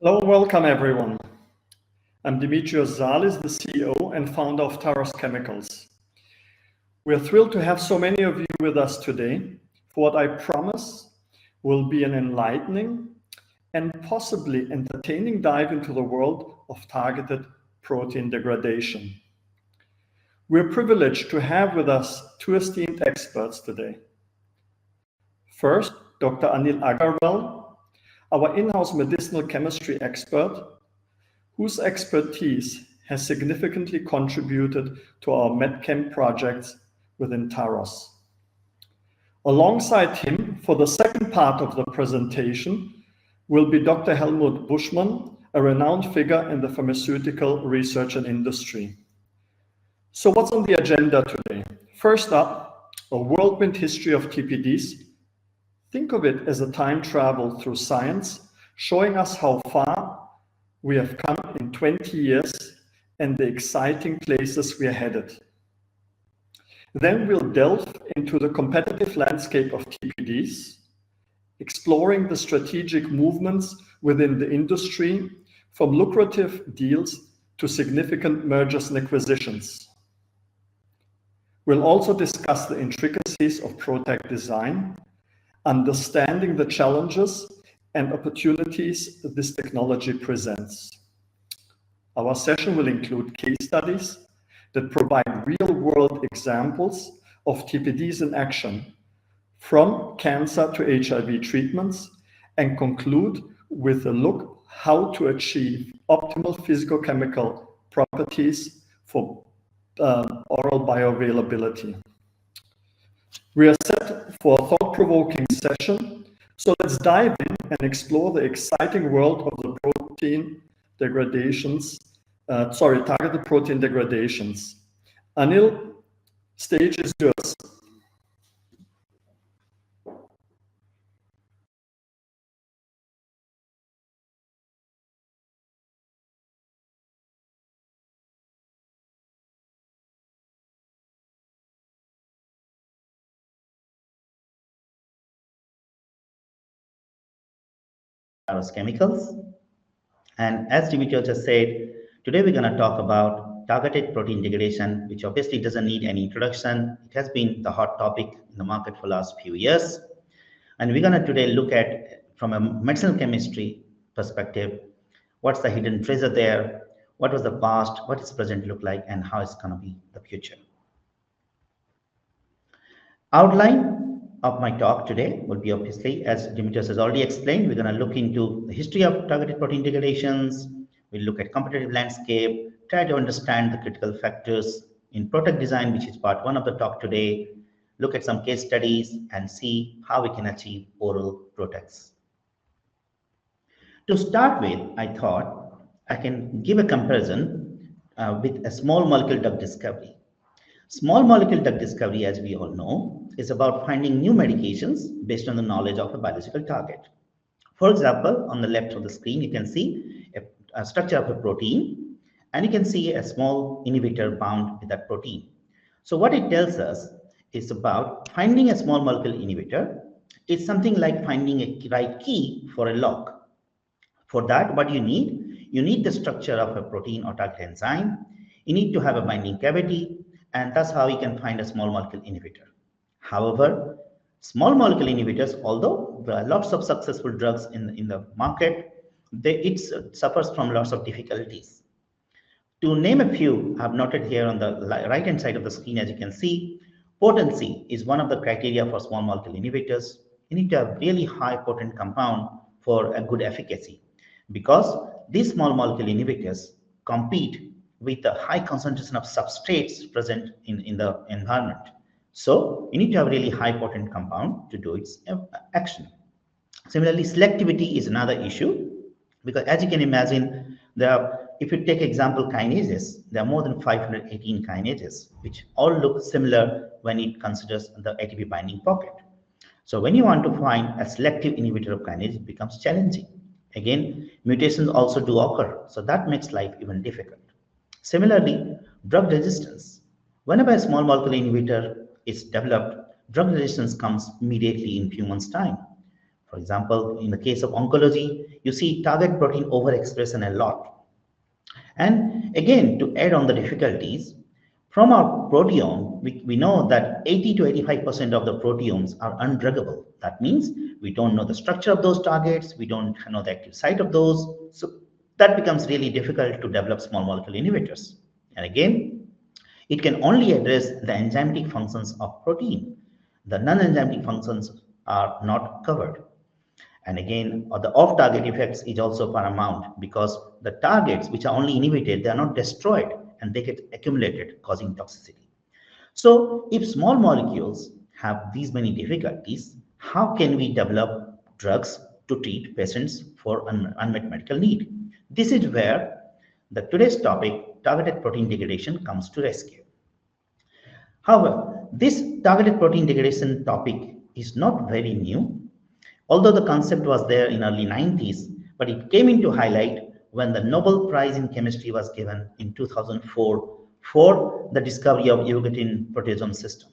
Hello, welcome everyone. I'm Dimitrios, the CEO and founder of Taros Chemicals. We're thrilled to have so many of you with us today for what I promise will be an enlightening and possibly entertaining dive into the world of targeted protein degradation. We're privileged to have with us two esteemed experts today. First, Dr. Anil Agarwal, our in-house medicinal chemistry expert, whose expertise has significantly contributed to our medchem projects within Taros. Alongside him, for the second part of the presentation, will be Dr. Helmut Buschmann, a renowned figure in the pharmaceutical research and industry. So what's on the agenda today? First up, a whirlwind history of TPDs. Think of it as a time travel through science, showing us how far we have come in 20 years and the exciting places we are headed. Then we'll delve into the competitive landscape of TPDs, exploring the strategic movements within the industry, from lucrative deals to significant mergers and acquisitions. We'll also discuss the intricacies of PROTAC design, understanding the challenges and opportunities that this technology presents. Our session will include case studies that provide real-world examples of TPDs in action, from cancer to HIV treatments, and conclude with a look how to achieve optimal physicochemical properties for oral bioavailability. We are set for a thought-provoking session, so let's dive in and explore the exciting world of the targeted protein degradations. Anil, stage is yours. Taros Chemicals. And as Dimitrios just said, today we're going to talk about targeted protein degradation, which obviously doesn't need any introduction. It has been the hot topic in the market for the last few years. And we're going to today look at, from a medicinal chemistry perspective, what's the hidden treasure there, what was the past, what is present look like, and how it's going to be the future. Outline of my talk today will be, obviously, as Dimitrios has already explained, we're going to look into the history of targeted protein degradations. We'll look at competitive landscape, try to understand the critical factors in PROTAC design, which is part one of the talk today, look at some case studies and see how we can achieve oral PROTACs. To start with, I thought I can give a comparison with a small molecule drug discovery. Small molecule drug discovery, as we all know, is about finding new medications based on the knowledge of a biological target. For example, on the left of the screen, you can see a structure of a protein, and you can see a small inhibitor bound with that protein. So what it tells us is about finding a small molecule inhibitor. It's something like finding a right key for a lock. For that, what you need the structure of a protein or target enzyme. You need to have a binding cavity, and that's how you can find a small molecule inhibitor. However, small molecule inhibitors, although there are lots of successful drugs in the market, it suffers from lots of difficulties. To name a few, I've noted here on the right-hand side of the screen, as you can see, potency is one of the criteria for small molecule inhibitors. You need to have really high potent compound for a good efficacy, because these small molecule inhibitors compete with the high concentration of substrates present in the environment. So you need to have a really high potent compound to do its action. Similarly, selectivity is another issue, because as you can imagine, if you take example kinases, there are more than 518 kinases, which all look similar when it considers the ATP binding pocket. So when you want to find a selective inhibitor of kinase, it becomes challenging. Again, mutations also do occur, so that makes life even difficult. Similarly, drug resistance. Whenever a small molecule inhibitor is developed, drug resistance comes immediately in few months' time. For example, in the case of oncology, you see target protein overexpression a lot. And again, to add on the difficulties, from our proteome, we know that 80 to 85% of the proteomes are undruggable. That means we don't know the structure of those targets, we don't know the active site of those. So that becomes really difficult to develop small molecule inhibitors. And again, it can only address the enzymatic functions of protein. The non-enzymatic functions are not covered. And again, the off-target effects is also paramount because the targets which are only inhibited, they are not destroyed and they get accumulated, causing toxicity. So if small molecules have these many difficulties, how can we develop drugs to treat patients for unmet medical need? This is where the today's topic, targeted protein degradation, comes to rescue. However, this targeted protein degradation topic is not very new. Although the concept was there in early 90s, but it came into highlight when the Nobel Prize in Chemistry was given in 2004 for the discovery of ubiquitin proteasome system.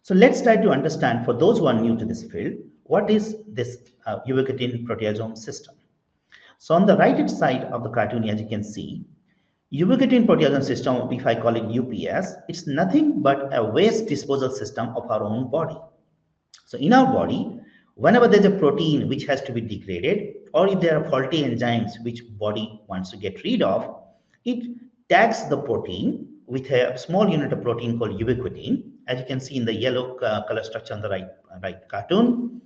So let's try to understand, for those who are new to this field, what is this ubiquitin proteasome system. So on the right hand side of the cartoon, as you can see, ubiquitin proteasome system, if I call it UPS, it's nothing but a waste disposal system of our own body. So in our body, whenever there's a protein which has to be degraded, or if there are faulty enzymes which body wants to get rid of, it tags the protein with a small unit of protein called ubiquitin, as you can see in the yellow color structure on the right cartoon.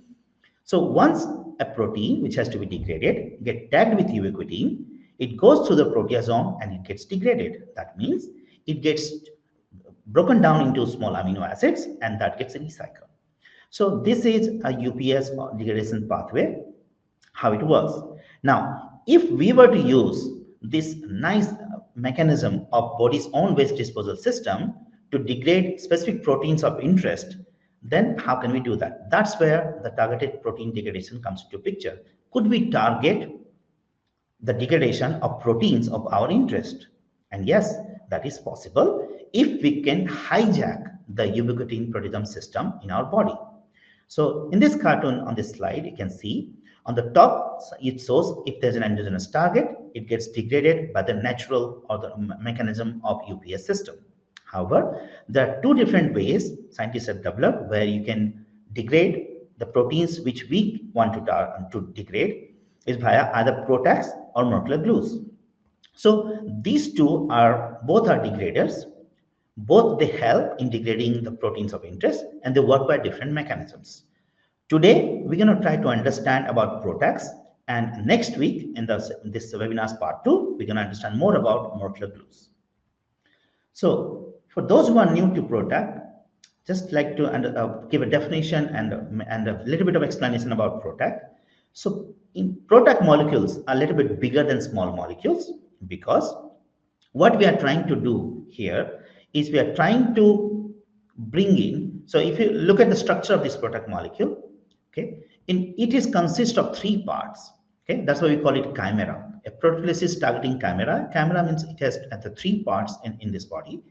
So once a protein which has to be degraded get tagged with ubiquitin, it goes through the proteasome and it gets degraded. That means it gets broken down into small amino acids and that gets recycled. So this is a UPS degradation pathway, how it works. Now, if we were to use this nice mechanism of body's own waste disposal system to degrade specific proteins of interest, then how can we do that? That's where the targeted protein degradation comes into picture. Could we target the degradation of proteins of our interest? And yes, that is possible if we can hijack the ubiquitin proteasome system in our body. So in this cartoon on this slide, you can see on the top, it shows if there's an endogenous target, it gets degraded by the natural or the mechanism of UPS system. However, there are two different ways scientists have developed where you can degrade the proteins which we want to degrade is via either PROTACs or molecular glues. So these two both are degraders. Both they help in degrading the proteins of interest and they work by different mechanisms. Today, we're going to try to understand about PROTACs, and next week in this webinar's part 2, we're going to understand more about molecular glues. So for those who are new to PROTAC, just like to give a definition and a little bit of explanation about PROTAC. So in PROTAC molecules are a little bit bigger than small molecules because what we are trying to do here is we are trying to bring in, so if you look at the structure of this PROTAC molecule, okay, it consists of 3 parts, okay, that's why we call it chimera, a proteolysis targeting chimera. Chimera means it has the 3 parts in this body.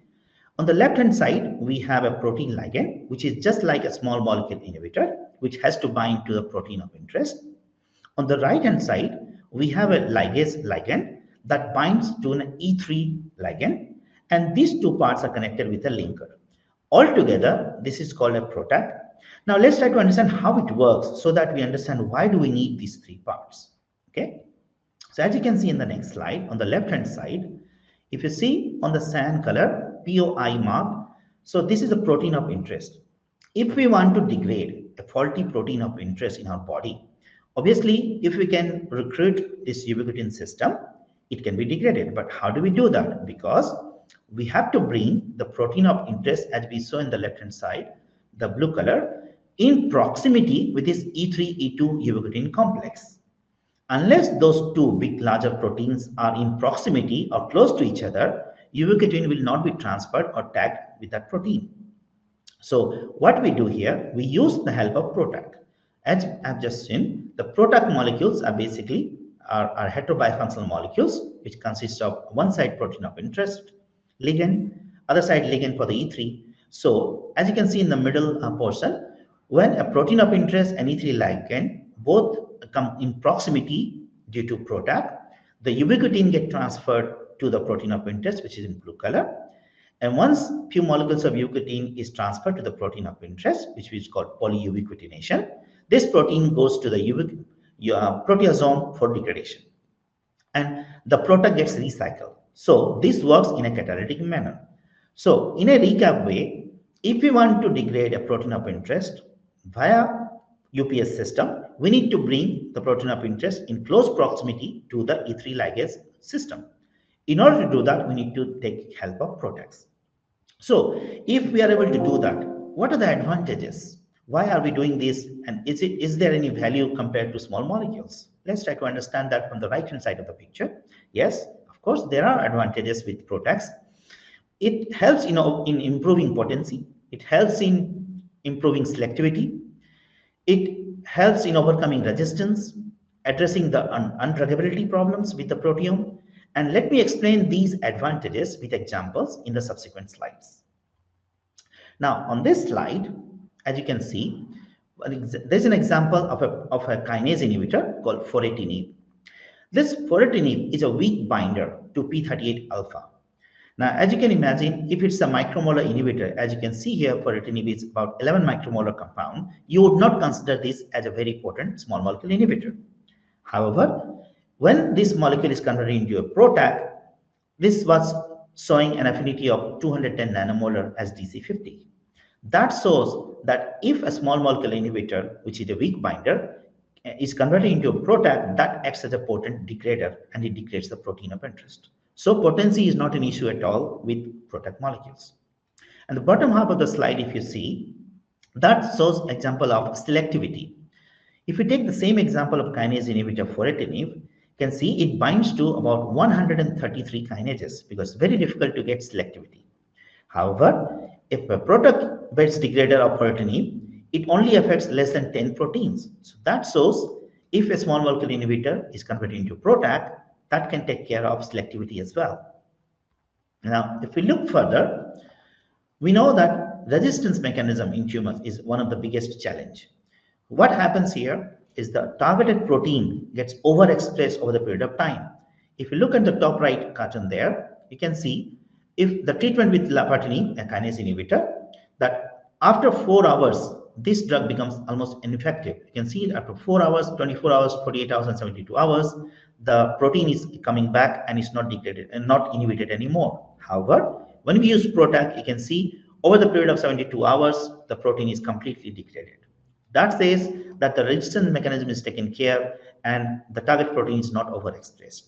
On the left hand side, we have a protein ligand, which is just like a small molecule inhibitor, which has to bind to the protein of interest. On the right hand side, we have a ligase ligand that binds to an E3 ligand, and these 2 parts are connected with a linker. Altogether, this is called a PROTAC. Now let's try to understand how it works so that we understand why do we need these 3 parts. Okay. So as you can see in the next slide, on the left hand side, if you see on the cyan color, POI mark, so this is a protein of interest. If we want to degrade a faulty protein of interest in our body, obviously, if we can recruit this ubiquitin system, it can be degraded. But how do we do that? Because we have to bring the protein of interest, as we saw in the left hand side, the blue color, in proximity with this E3, E2 ubiquitin complex. Unless those 2 big larger proteins are in proximity or close to each other, ubiquitin will not be transferred or tagged with that protein. So what we do here, we use the help of PROTAC. As I've just seen, the PROTAC molecules are basically are heterobifunctional molecules, which consists of one side protein of interest, ligand, other side ligand for the E3. So as you can see in the middle portion, when a protein of interest and E3 ligand both come in proximity due to PROTAC. The ubiquitin get transferred to the protein of interest, which is in blue color. And once few molecules of ubiquitin is transferred to the protein of interest, which is called polyubiquitination, this protein goes to the proteasome for degradation. And the PROTAC gets recycled. So this works in a catalytic manner. So in a recap way, if we want to degrade a protein of interest via UPS system, we need to bring the protein of interest in close proximity to the E3 ligase system. In order to do that, we need to take help of PROTACs. So if we are able to do that, what are the advantages? Why are we doing this? And is there any value compared to small molecules? Let's try to understand that from the right-hand side of the picture. Yes, of course, there are advantages with PROTACs. It helps in improving potency. It helps in improving selectivity. It helps in overcoming resistance, addressing the undruggability problems with the proteome. And let me explain these advantages with examples in the subsequent slides. Now, on this slide, as you can see, there's an example of a kinase inhibitor called foretinib. This foretinib is a weak binder to p38 alpha. Now, as you can imagine, if it's a micromolar inhibitor, as you can see here, foretinib is about 11 micromolar compound, you would not consider this as a very potent small molecule inhibitor. However, when this molecule is converted into a PROTAC, this was showing an affinity of 210 nanomolar as DC50. That shows that if a small molecule inhibitor, which is a weak binder, is converted into a PROTAC, that acts as a potent degrader and it degrades the protein of interest. So potency is not an issue at all with PROTAC molecules. And the bottom half of the slide, if you see, that shows example of selectivity. If we take the same example of kinase inhibitor foretinib, you can see it binds to about 133 kinases because it's very difficult to get selectivity. However, if a PROTAC BETs degrader of foretinib, it only affects less than 10 proteins. So that shows if a small molecule inhibitor is converted into PROTAC, that can take care of selectivity as well. Now, if we look further, we know that resistance mechanism in tumors is one of the biggest challenge. What happens here is the targeted protein gets overexpressed over the period of time. If you look at the top right cartoon there, you can see if the treatment with lapatinib, a kinase inhibitor, that after 4 hours, this drug becomes almost ineffective. You can see after 4 hours, 24 hours, 48 hours, and 72 hours, the protein is coming back and is not degraded and not inhibited anymore. However, when we use PROTAC, you can see over the period of 72 hours, the protein is completely degraded. That says that the resistance mechanism is taken care and the target protein is not overexpressed.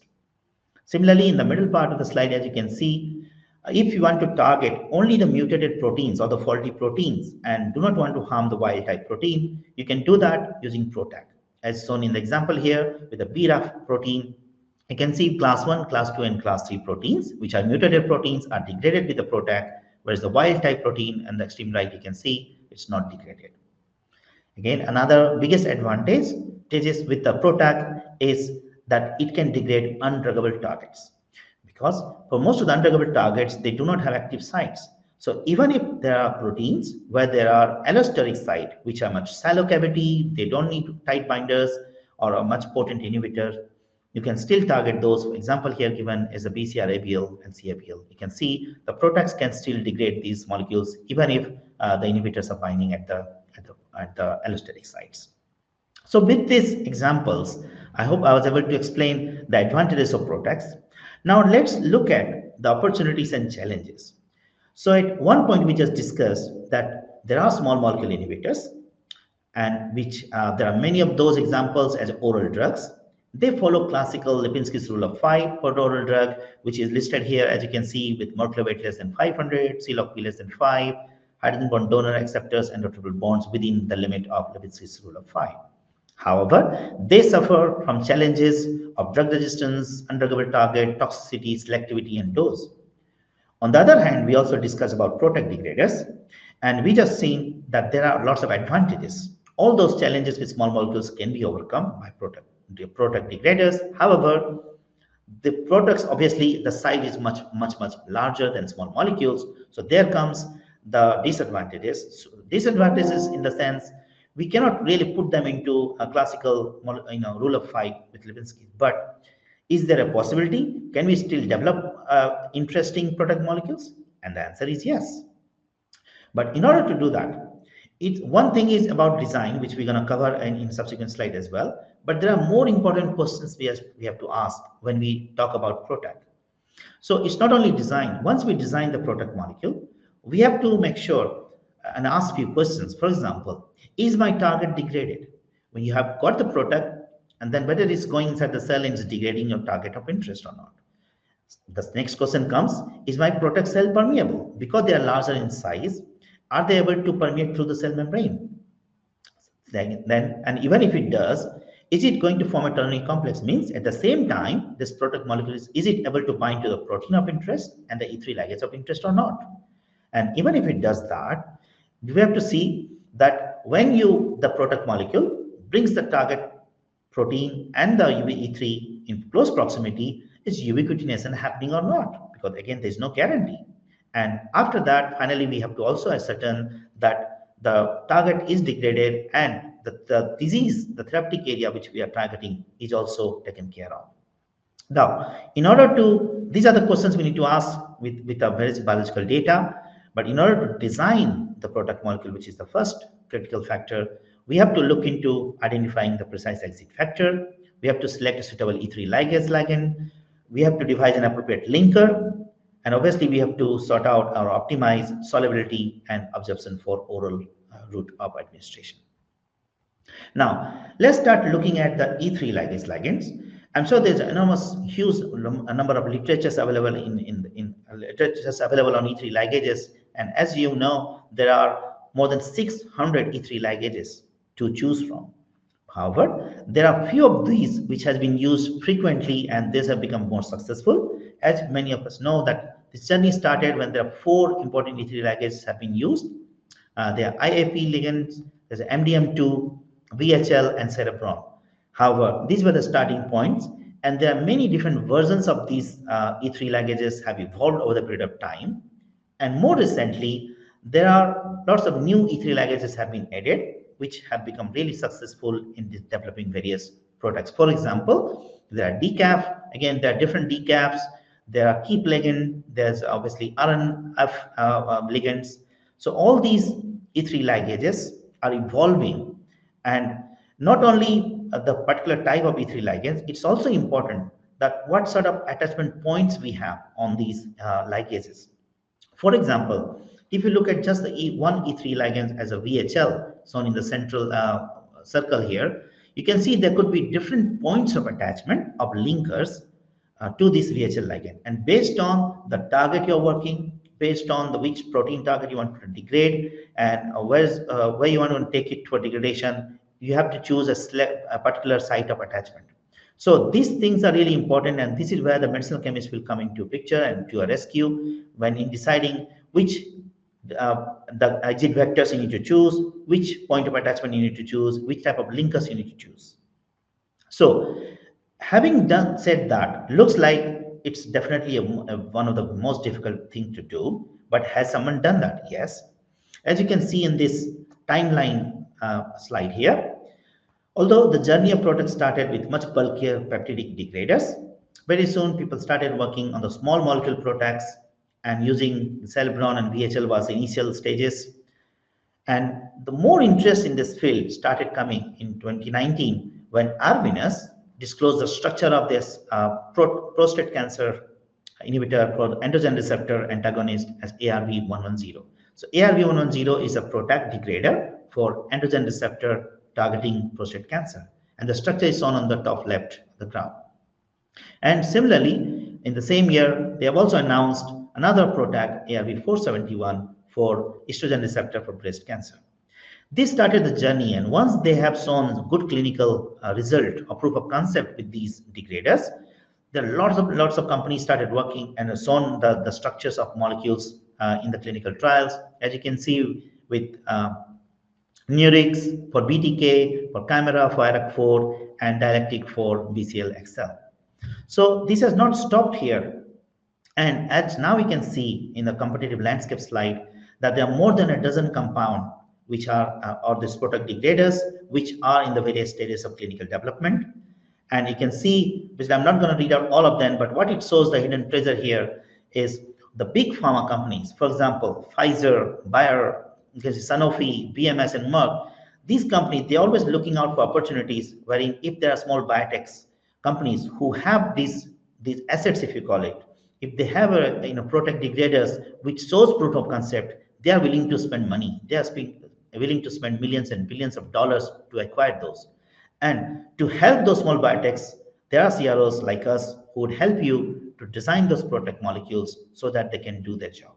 Similarly, in the middle part of the slide, as you can see, if you want to target only the mutated proteins or the faulty proteins and do not want to harm the wild type protein, you can do that using PROTAC. As shown in the example here with the BRAF protein, you can see class 1, class 2, and class 3 proteins, which are mutated proteins, are degraded with the PROTAC, whereas the wild type protein and the extreme right, you can see it's not degraded. Again, another biggest advantage with the PROTAC is that it can degrade undruggable targets. Because for most of the undruggable targets, they do not have active sites. So even if there are proteins where there are allosteric sites, which are much shallow cavity, they don't need tight binders or a much potent inhibitor, you can still target those. For example, here given is the BCR-ABL and CABL. You can see the PROTACs can still degrade these molecules even if the inhibitors are binding at the allosteric sites. So with these examples, I hope I was able to explain the advantages of PROTACs. Now let's look at the opportunities and challenges. So at one point we just discussed that there are small molecule inhibitors and which there are many of those examples as oral drugs. They follow classical Lipinski's rule of 5 for the oral drug, which is listed here as you can see with molecular weight less than 500, CLOP less than 5, hydrogen bond donor acceptors and rotatable bonds within the limit of Lipinski's rule of 5. However, they suffer from challenges of drug resistance, undruggable target, toxicity, selectivity, and dose. On the other hand, we also discussed about PROTAC degraders, and we just seen that there are lots of advantages. All those challenges with small molecules can be overcome by PROTAC degraders. However, the PROTACs, obviously, the size is much larger than small molecules. So there comes the disadvantages. So disadvantages in the sense We cannot really put them into a classical, rule of five with Lipinski. But is there a possibility? Can we still develop interesting product molecules? And the answer is yes. But in order to do that, one thing is about design, which we're going to cover in subsequent slide as well. But there are more important questions we have to ask when we talk about product. So it's not only design. Once we design the product molecule, we have to make sure and ask few questions. For example, is my target degraded? When you have got the product, and then whether it's going inside the cell and is degrading your target of interest or not. The next question comes, is my product cell permeable? Because they are larger in size, are they able to permeate through the cell membrane? And even if it does, is it going to form a ternary complex? Means at the same time, this product molecule is it able to bind to the protein of interest and the E3 ligase of interest or not? And even if it does that, we have to see that when the product molecule brings the target protein and the UBE3 in close proximity, is ubiquitination happening or not? Because again, there's no guarantee. And after that, finally, we have to also ascertain that the target is degraded and the disease, the therapeutic area which we are targeting is also taken care of. Now, these are the questions we need to ask with our various biological data. But in order to design the product molecule, which is the first critical factor, we have to look into identifying the precise exit factor. We have to select a suitable E3 ligase ligand. We have to devise an appropriate linker. And obviously, we have to sort out or optimize solubility and absorption for oral route of administration. Now, let's start looking at the E3 ligase ligands. I'm sure there's enormous, huge number of literatures available literatures available on E3 ligases. And as you know, there are more than 600 E3 ligases to choose from. However, there are few of these which has been used frequently, and these have become more successful. As many of us know that this journey started when there are 4 important E3 ligases have been used. There are IAP ligands, there's MDM2, VHL, and cerebron. However, these were the starting points, and there are many different versions of these E3 ligases have evolved over the period of time. And more recently, there are lots of new E3 ligases have been added, which have become really successful in developing various products. For example, there are decaf. Again, there are different decafs. There are keep ligand. There's obviously RNF ligands. So all these E3 ligases are evolving, and not only the particular type of E3 ligands, it's also important that what sort of attachment points we have on these ligases. For example, if you look at just the one E3 ligand as a VHL, shown in the central circle here, you can see there could be different points of attachment of linkers to this VHL ligand. And based on the target you're working, based on which protein target you want to degrade, and where you want to take it for degradation, you have to choose a particular site of attachment. So these things are really important, and this is where the medicinal chemist will come into picture and to a rescue when in deciding which the exit vectors you need to choose, which point of attachment you need to choose, which type of linkers you need to choose. So having said that, looks like it's definitely one of the most difficult thing to do, but has someone done that? Yes. As you can see in this timeline slide here, although the journey of products started with much bulkier peptidic degraders, very soon people started working on the small molecule products, and using cerebron and VHL was the initial stages. And the more interest in this field started coming in 2019 when Arvinus disclosed the structure of this prostate cancer inhibitor called androgen receptor antagonist as ARV-110. So ARV-110 is a PROTAC degrader for androgen receptor targeting prostate cancer. And the structure is shown on the top left of the graph. And similarly, in the same year, they have also announced another PROTAC, ARV-471, for estrogen receptor for breast cancer. This started the journey, and once they have shown good clinical result or proof of concept with these degraders, there are lots of companies started working and shown the structures of molecules in the clinical trials. As you can see with Nurix for BTK, for Chimera for IRAK4, and Dialectic for BCL-XL. So this has not stopped here. And as now we can see in the competitive landscape slide that there are more than a dozen compounds which are or these product degraders, which are in the various stages of clinical development. And you can see, because I'm not going to read out all of them, but what it shows, the hidden treasure here, is the big pharma companies. For example, Pfizer, Bayer, Sanofi, BMS, and Merck. These companies, they're always looking out for opportunities wherein if there are small biotechs companies who have these assets, if you call it, if they have a product degraders which shows proof of concept, they are willing to spend money. They are willing to spend millions and billions of dollars to acquire those. And to help those small biotechs, there are CROs like us who would help you to design those product molecules so that they can do their job.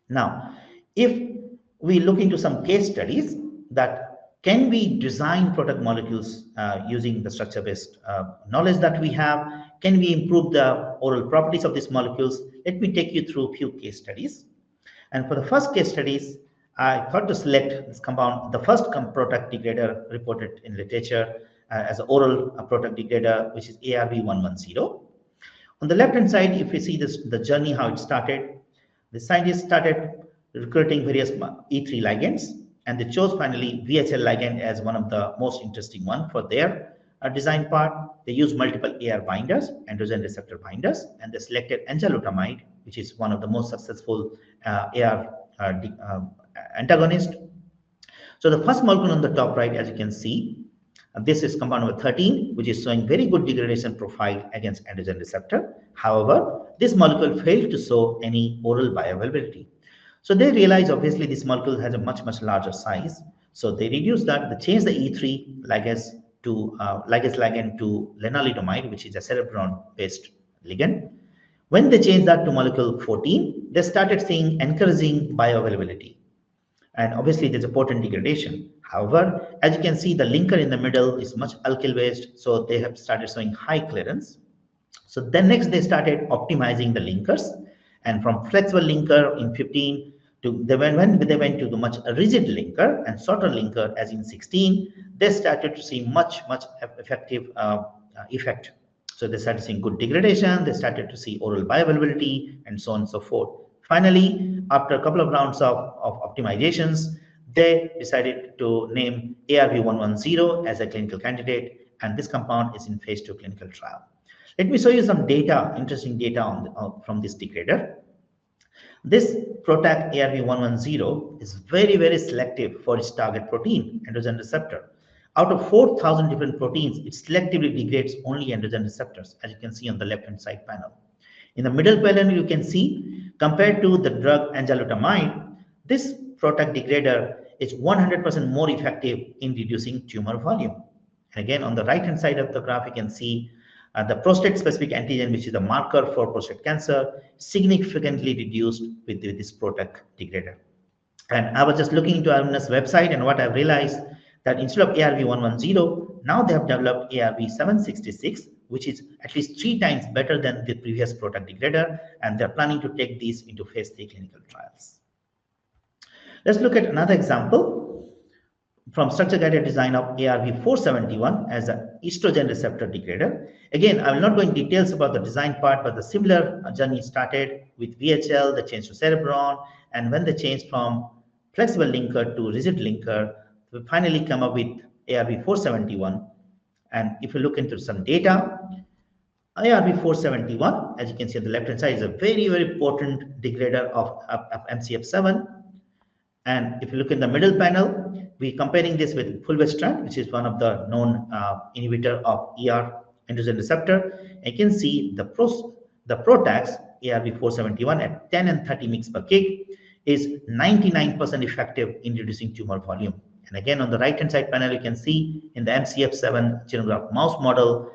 Now, if we look into some case studies that can we design product molecules using the structure-based knowledge that we have, can we improve the oral properties of these molecules? Let me take you through a few case studies. And for the first case studies, I thought to select this compound, the first product degrader reported in literature as an oral product degrader, which is ARV-110. On the left-hand side, if you see this, the journey, how it started, the scientists started recruiting various E3 ligands, and they chose finally VHL ligand as one of the most interesting one for their design part. They used multiple AR binders, androgen receptor binders, and they selected enzalutamide, which is one of the most successful AR antagonist. So the first molecule on the top right, as you can see, this is compound number 13, which is showing very good degradation profile against androgen receptor. However, this molecule failed to show any oral bioavailability. So they realized obviously this molecule has a much larger size. So they reduced that, they changed the E3 ligase ligand to lenalidomide, which is a cerebron-based ligand. When they changed that to molecule 14, they started seeing encouraging bioavailability. And obviously there's a potent degradation. However, as you can see, the linker in the middle is much alkyl based, so they have started showing high clearance. So then next they started optimizing the linkers, and from flexible linker in 15 to when they went to the much rigid linker and shorter linker as in 16, they started to see much effective effect. So they started seeing good degradation, they started to see oral bioavailability, and so on and so forth. Finally, after a couple of rounds of optimizations, they decided to name ARV-110 as a clinical candidate, and this compound is in phase 2 clinical trial. Let me show you some data, interesting data from this degrader. This PROTAC ARV-110 is very selective for its target protein, androgen receptor. Out of 4,000 different proteins, it selectively degrades only androgen receptors, as you can see on the left-hand side panel. In the middle panel, you can see, compared to the drug enzalutamide, this PROTAC degrader is 100% more effective in reducing tumor volume. And again, on the right-hand side of the graph, you can see the prostate-specific antigen, which is the marker for prostate cancer, significantly reduced with this PROTAC degrader. And I was just looking into Arvinas website, and what I've realized that instead of ARV-110, now they have developed ARV-766, which is at least 3 times better than the previous PROTAC degrader, and they're planning to take these into phase 3 clinical trials. Let's look at another example from structure-guided design of ARV-471 as an estrogen receptor degrader. Again, I will not go in details about the design part, but the similar journey started with VHL, they changed to Cerebron, and when they changed from flexible linker to rigid linker, we finally come up with ARV-471. And if you look into some data, ARV-471, as you can see on the left-hand side, is a very potent degrader of MCF7. And if you look in the middle panel, we're comparing this with fulvestrant, which is one of the known inhibitor of ER androgen receptor. And you can see the PROTACs, ARV-471 at 10 and 30 mg per kg is 99% effective in reducing tumor volume. And again, on the right-hand side panel, you can see in the MCF7 xenograft mouse model,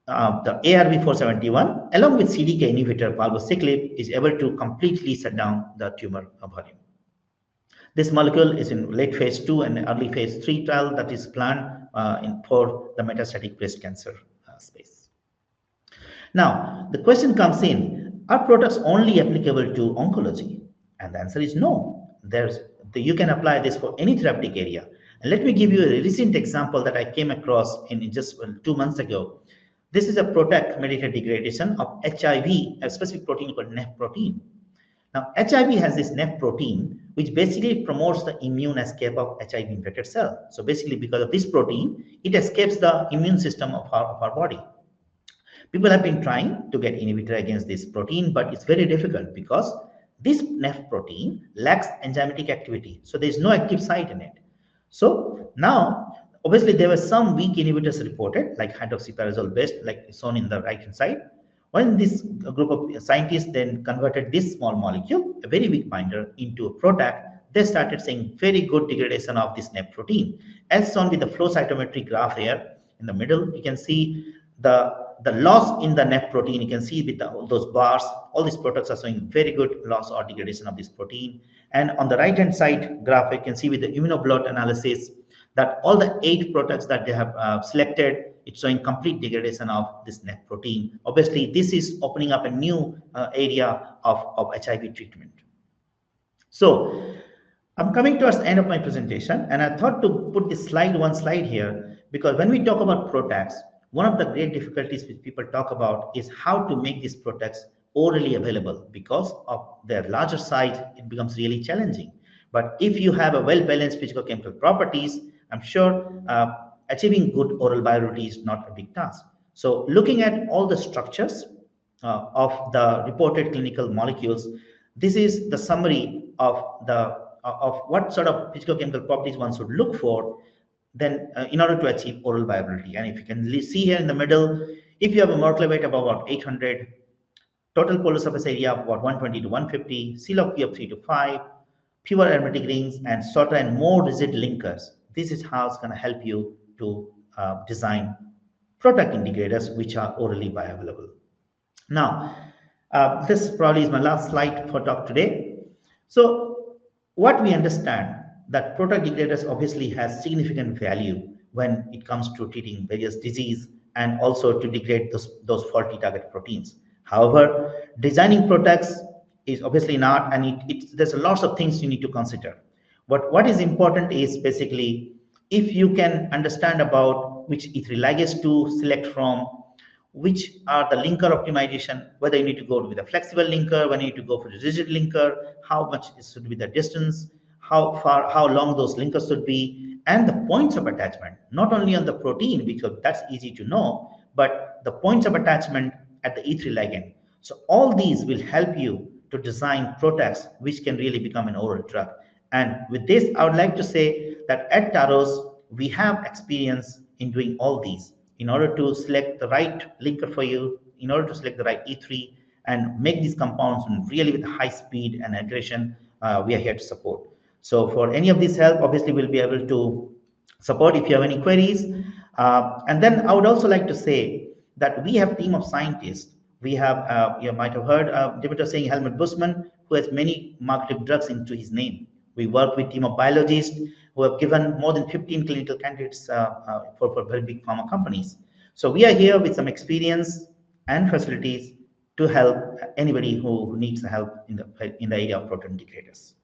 the ARV-471, along with CDK inhibitor palbociclib, is able to completely shut down the tumor volume. This molecule is in late phase 2 and early phase 3 trial that is planned for the metastatic breast cancer space. Now, the question comes in, are products only applicable to oncology? And the answer is no. You can apply this for any therapeutic area. And let me give you a recent example that I came across in just 2 months ago. This is a PROTAC mediated degradation of HIV, a specific protein called NEF protein. Now, HIV has this NEF protein, which basically promotes the immune escape of HIV-infected cell. So basically, because of this protein, it escapes the immune system of our body. People have been trying to get inhibitor against this protein, but it's very difficult because this NEF protein lacks enzymatic activity. So there is no active site in it. So now, obviously, there were some weak inhibitors reported, like hydroxyperazole based, like shown in the right hand side. When this group of scientists then converted this small molecule, a very weak binder, into a PROTAC, they started seeing very good degradation of this NEF protein. As shown with the flow cytometry graph here in the middle, you can see the loss in the NEF protein. You can see with those bars, all these products are showing very good loss or degradation of this protein. And on the right hand side graph, you can see with the immunoblot analysis that all the 8 products that they have selected, it's showing complete degradation of this NEF protein. Obviously, this is opening up a new area of HIV treatment. So I'm coming towards the end of my presentation, and I thought to put this one slide here, because when we talk about PROTACs, one of the great difficulties which people talk about is how to make these PROTACs orally available. Because of their larger size, it becomes really challenging. But if you have a well-balanced physicochemical properties, I'm sure achieving good oral bioavailability is not a big task. So looking at all the structures of the reported clinical molecules, this is the summary of what sort of physicochemical properties one should look for then in order to achieve oral viability. And if you can see here in the middle, if you have a molecular weight of about 800, total polar surface area of about 120 to 150, C-log P of 3 to 5, fewer aromatic rings, and shorter and more rigid linkers, this is how it's going to help you to design PROTAC integrators which are orally bioavailable. Now, this probably is my last slide for talk today. So what we understand that PROTAC degraders obviously has significant value when it comes to treating various disease and also to degrade those faulty target proteins. However, designing PROTACs is obviously not, and there's lots of things you need to consider. But what is important is basically if you can understand about which E3 ligase to select from, which are the linker optimization, whether you need to go with a flexible linker, when you need to go for a rigid linker, how much should be the distance, how long those linkers should be, and the points of attachment, not only on the protein, because that's easy to know, but the points of attachment at the E3 ligand. So all these will help you to design PROTACs which can really become an oral drug. And with this, I would like to say that at Taros, we have experience in doing all these in order to select the right linker for you, in order to select the right E3 and make these compounds really with high speed and aggression. We are here to support. So for any of this help, obviously we'll be able to support if you have any queries. And then I would also like to say that we have a team of scientists. We have, you might have heard Dimitrios saying Helmut Buschmann, who has many marketed drugs into his name. We work with a team of biologists who have given more than 15 clinical candidates for very big pharma companies. So we are here with some experience and facilities to help anybody who needs the help in the area of protein degraders.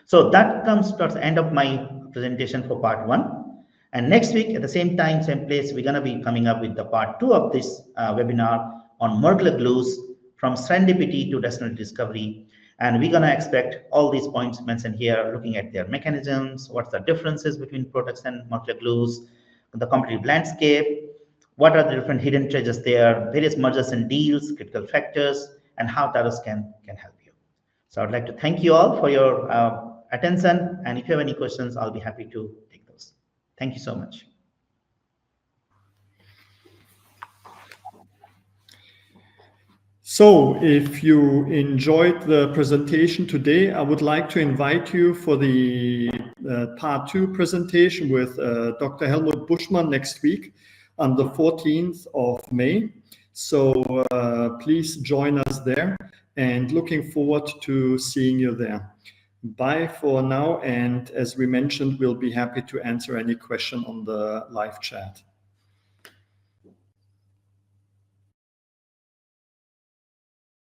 So that comes towards the end of my presentation for part 1. And next week at the same time, same place, we're going to be coming up with the part 2 of this webinar on molecular glues from serendipity to destination discovery. And we're going to expect all these points mentioned here, looking at their mechanisms, what's the differences between products and molecular glues, the competitive landscape, what are the different hidden treasures there, various mergers and deals, critical factors, and how Taros can help you. So I'd like to thank you all for your attention. And if you have any questions, I'll be happy to take those. Thank you so much. So if you enjoyed the presentation today, I would like to invite you for the part 2 presentation with Dr. Helmut Buschmann next week on the 14th of May. So please join us there, and looking forward to seeing you there. Bye for now, and as we mentioned, we'll be happy to answer any question on the live chat.